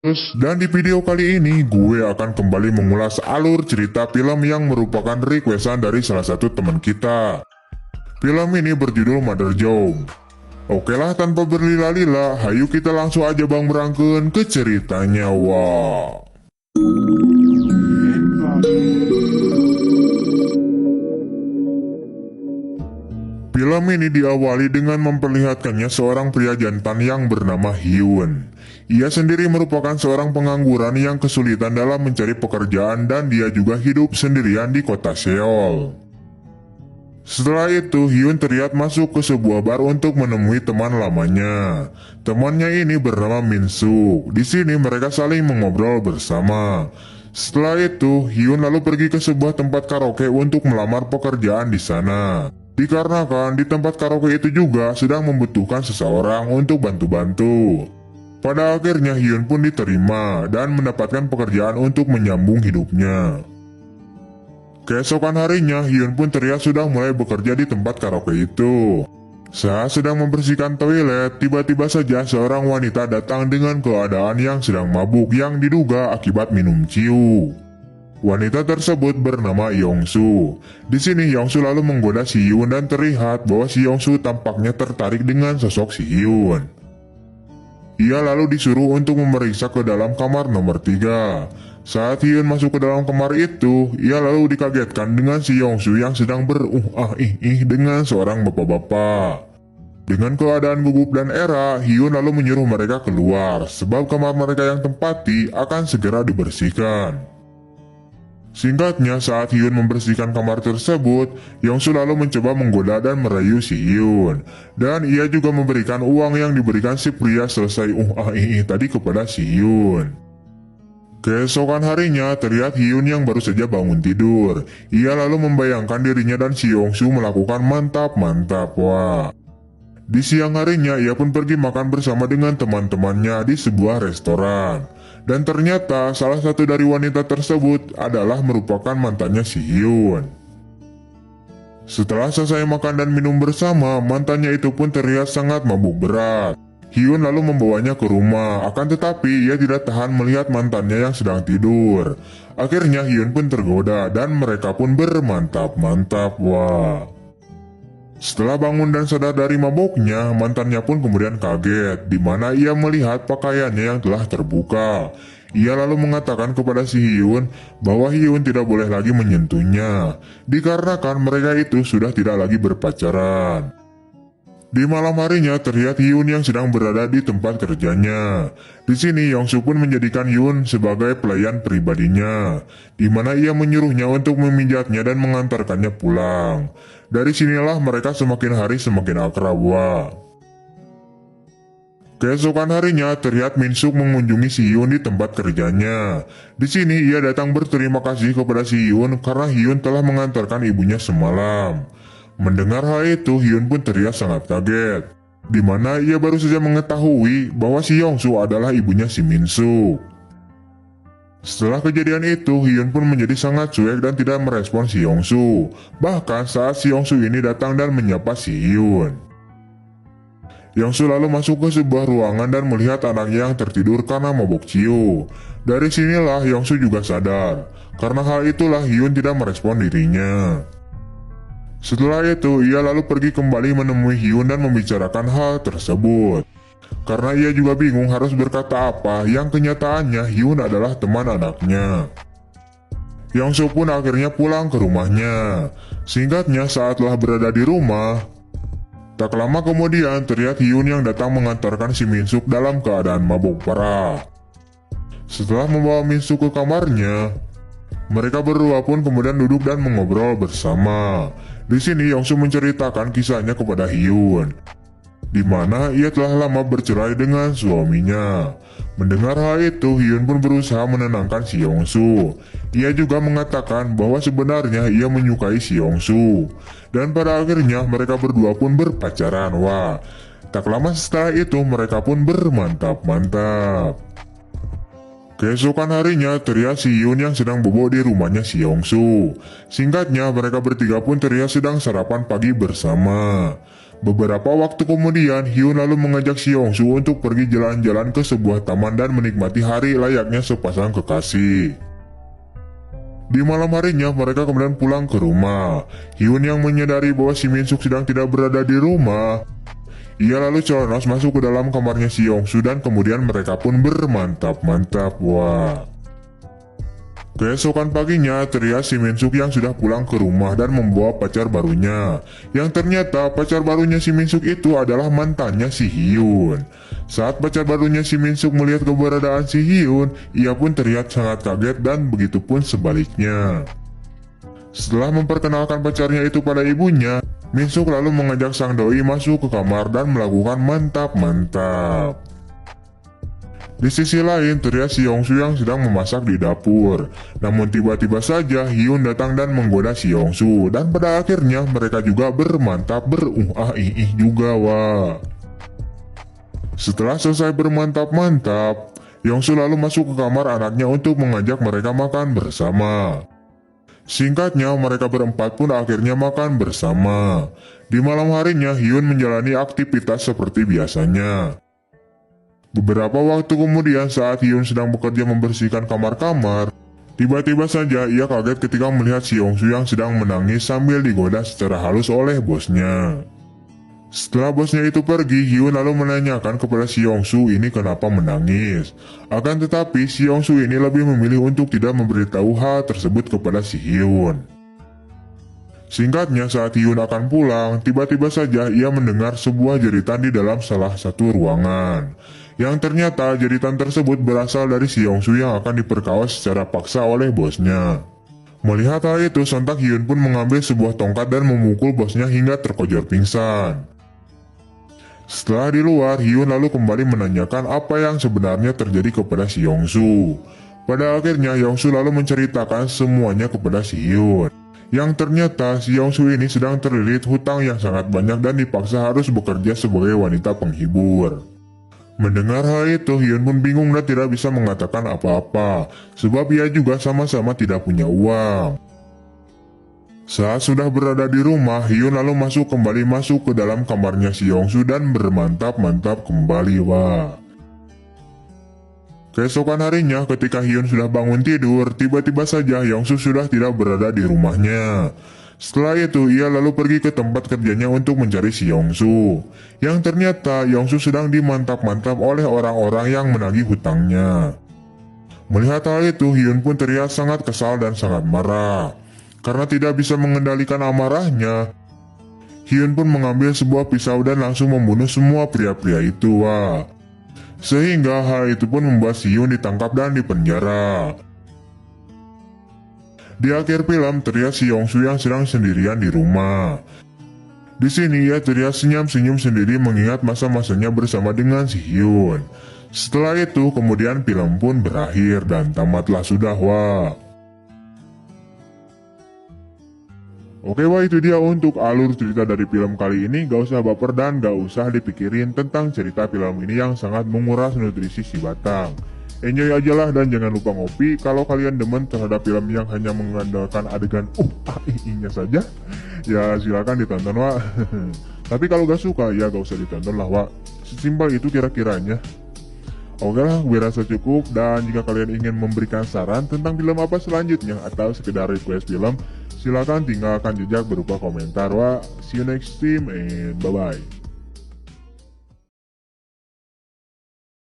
Dan di video kali ini gue akan kembali mengulas alur cerita film yang merupakan requestan dari salah satu teman kita. Film ini berjudul Mother Joe. Oke lah, tanpa berlila-lila, hayu kita langsung aja bang berangkeun ke ceritanya. Wah. Film ini diawali dengan memperlihatkannya seorang pria jantan yang bernama Hyun. Ia sendiri merupakan seorang pengangguran yang kesulitan dalam mencari pekerjaan dan dia juga hidup sendirian di kota Seoul. Setelah itu, Hyun terlihat masuk ke sebuah bar untuk menemui teman lamanya. Temannya ini bernama Min Suk. Di sini mereka saling mengobrol bersama. Setelah itu, Hyun lalu pergi ke sebuah tempat karaoke untuk melamar pekerjaan di sana. Dikarenakan di tempat karaoke itu juga sedang membutuhkan seseorang untuk bantu-bantu. Pada akhirnya Hyun pun diterima dan mendapatkan pekerjaan untuk menyambung hidupnya. Keesokan harinya Hyun pun terlihat sudah mulai bekerja di tempat karaoke itu. Saat sedang membersihkan toilet, tiba-tiba saja seorang wanita datang dengan keadaan yang sedang mabuk yang diduga akibat minum ciu. Wanita tersebut bernama Yongsu. Di sini Yongsu lalu menggoda si Hyun dan terlihat bahwa si Yongsu tampaknya tertarik dengan sosok si Hyun. Ia lalu disuruh untuk memeriksa ke dalam kamar nomor 3. Saat Hyun masuk ke dalam kamar itu, ia lalu dikagetkan dengan si Yongsu yang sedang dengan seorang bapak-bapak. Dengan keadaan gugup dan era, Hyun lalu menyuruh mereka keluar sebab kamar mereka yang tempati akan segera dibersihkan. Singkatnya, saat Hyun membersihkan kamar tersebut, Yongsu lalu mencoba menggoda dan merayu si Hyun. Dan ia juga memberikan uang yang diberikan si pria selesai tadi kepada si Hyun. Keesokan harinya, terlihat Hyun yang baru saja bangun tidur. Ia lalu membayangkan dirinya dan si Yongsu melakukan mantap-mantap. Wah. Di siang harinya, ia pun pergi makan bersama dengan teman-temannya di sebuah restoran. Dan ternyata salah satu dari wanita tersebut adalah merupakan mantannya si Hyun. Setelah selesai makan dan minum bersama, mantannya itu pun terlihat sangat mabuk berat. Hyun lalu membawanya ke rumah, akan tetapi ia tidak tahan melihat mantannya yang sedang tidur. Akhirnya Hyun pun tergoda dan mereka pun bermantap-mantap. Wah. Setelah bangun dan sadar dari mabuknya, mantannya pun kemudian kaget, di mana ia melihat pakaiannya yang telah terbuka. Ia lalu mengatakan kepada si Hyun bahwa Hyun tidak boleh lagi menyentuhnya, dikarenakan mereka itu sudah tidak lagi berpacaran. Di malam harinya terlihat Hyun yang sedang berada di tempat kerjanya. Di sini Yongsu pun menjadikan Hyun sebagai pelayan pribadinya, di mana ia menyuruhnya untuk memijatnya dan mengantarkannya pulang. Dari sinilah mereka semakin hari semakin akrab. Wah. Keesokan harinya terlihat Min Suk mengunjungi si Hyun di tempat kerjanya. Di sini ia datang berterima kasih kepada si Hyun karena Hyun telah mengantarkan ibunya semalam. Mendengar hal itu, Hyun pun terlihat sangat kaget, di mana ia baru saja mengetahui bahwa si Yongsu adalah ibunya si Min Suk. Setelah kejadian itu, Hyun pun menjadi sangat cuek dan tidak merespon si Yongsu. Bahkan saat si Yongsu ini datang dan menyapa si Hyun. Yongsu lalu masuk ke sebuah ruangan dan melihat anaknya yang tertidur karena mabuk ciu. Dari sinilah Yongsu juga sadar. Karena hal itulah Hyun tidak merespon dirinya. Setelah itu, ia lalu pergi kembali menemui Hyun dan membicarakan hal tersebut. Karena ia juga bingung harus berkata apa, yang kenyataannya Hyun adalah teman anaknya. Yongsu pun akhirnya pulang ke rumahnya. Singkatnya, saat telah berada di rumah, tak lama kemudian terlihat Hyun yang datang mengantarkan si Min Suk dalam keadaan mabuk parah. Setelah membawa Min Suk ke kamarnya, mereka berdua pun kemudian duduk dan mengobrol bersama. Di sini Yongsu menceritakan kisahnya kepada Hyun, di mana ia telah lama bercerai dengan suaminya. Mendengar hal itu, Hyun pun berusaha menenangkan si Yongsu. Ia juga mengatakan bahwa sebenarnya ia menyukai si Yongsu. Dan pada akhirnya mereka berdua pun berpacaran. Wah, tak lama setelah itu mereka pun bermantap-mantap. Keesokan harinya terlihat si Hyun yang sedang bobo di rumahnya si Yongsu. Singkatnya, mereka bertiga pun terlihat sedang sarapan pagi bersama. Beberapa waktu kemudian, Hyun lalu mengajak Si Yongsu untuk pergi jalan-jalan ke sebuah taman dan menikmati hari layaknya sepasang kekasih. Di malam harinya, mereka kemudian pulang ke rumah. Hyun yang menyadari bahwa Si Min Suk sedang tidak berada di rumah, ia lalu coronos masuk ke dalam kamarnya Si Yongsu dan kemudian mereka pun bermantap-mantap. Wah. Keesokan paginya, terlihat Si Min Suk yang sudah pulang ke rumah dan membawa pacar barunya. Yang ternyata pacar barunya Si Min Suk itu adalah mantannya si Hyun. Saat pacar barunya Si Min Suk melihat keberadaan si Hyun, ia pun terlihat sangat kaget dan begitu pun sebaliknya. Setelah memperkenalkan pacarnya itu pada ibunya, Min Suk lalu mengajak sang doi masuk ke kamar dan melakukan mantap-mantap. Di sisi lain, terlihat Si Yongsu yang sedang memasak di dapur. Namun tiba-tiba saja Hyun datang dan menggoda Si Yongsu, dan pada akhirnya mereka juga bermantap beruah-ih juga. Wah. Setelah selesai bermantap-mantap, Yongsu lalu masuk ke kamar anaknya untuk mengajak mereka makan bersama. Singkatnya, mereka berempat pun akhirnya makan bersama. Di malam harinya, Hyun menjalani aktivitas seperti biasanya. Beberapa waktu kemudian, saat Hyun sedang bekerja membersihkan kamar-kamar, tiba-tiba saja ia kaget ketika melihat Si Yongsu yang sedang menangis sambil digoda secara halus oleh bosnya. Setelah bosnya itu pergi, Hyun lalu menanyakan kepada Si Yongsu ini kenapa menangis. Akan tetapi Si Yongsu ini lebih memilih untuk tidak memberitahu hal tersebut kepada si Hyun. Singkatnya, saat Hyun akan pulang, tiba-tiba saja ia mendengar sebuah jeritan di dalam salah satu ruangan. Yang ternyata jeritan tersebut berasal dari Si Yongsu yang akan diperkaos secara paksa oleh bosnya. Melihat hal itu, sontak Hyun pun mengambil sebuah tongkat dan memukul bosnya hingga terkojor pingsan. Setelah di luar, Hyun lalu kembali menanyakan apa yang sebenarnya terjadi kepada Si Yongsu. Pada akhirnya, Yongsu lalu menceritakan semuanya kepada si Hyun. Yang ternyata Si Yongsu ini sedang terlilit hutang yang sangat banyak dan dipaksa harus bekerja sebagai wanita penghibur. Mendengar hal itu, Hyun pun bingung dan tidak bisa mengatakan apa-apa, sebab ia juga sama-sama tidak punya uang. Saat sudah berada di rumah, Hyun lalu kembali masuk ke dalam kamarnya Si Yongsu dan bermantap-mantap kembali. Wah. Keesokan harinya, ketika Hyun sudah bangun tidur, tiba-tiba saja Yongsu sudah tidak berada di rumahnya. Setelah itu, ia lalu pergi ke tempat kerjanya untuk mencari Si Yongsu. Yang ternyata Yongsu sedang dimantap-mantap oleh orang-orang yang menagih hutangnya. Melihat hal itu, Hyun pun terlihat sangat kesal dan sangat marah. Karena tidak bisa mengendalikan amarahnya, Hyun pun mengambil sebuah pisau dan langsung membunuh semua pria-pria itu. Wah. Sehingga hal itu pun membuat Si Hyun ditangkap dan dipenjara. Di akhir film, terlihat Si Yongsu yang sedang sendirian di rumah. Di sini ia terlihat senyum-senyum sendiri mengingat masa-masanya bersama dengan si Hyun. Setelah itu, kemudian film pun berakhir dan tamatlah sudah. Wah. Oke, wah, itu dia untuk alur cerita dari film kali ini. Gak usah baper dan gak usah dipikirin tentang cerita film ini yang sangat menguras nutrisi si batang. Enjoy aja lah dan jangan lupa ngopi. Kalau kalian demen terhadap film yang hanya mengandalkan adegan nya saja, ya silakan ditonton, wak. Tapi kalau gak suka, ya gak usah ditonton lah, wak. Sesimpel itu kira-kiranya. Oke lah, gue rasa cukup. Dan jika kalian ingin memberikan saran tentang film apa selanjutnya atau sekedar request film, silakan tinggalkan jejak berupa komentar, wak. See you next time and bye-bye.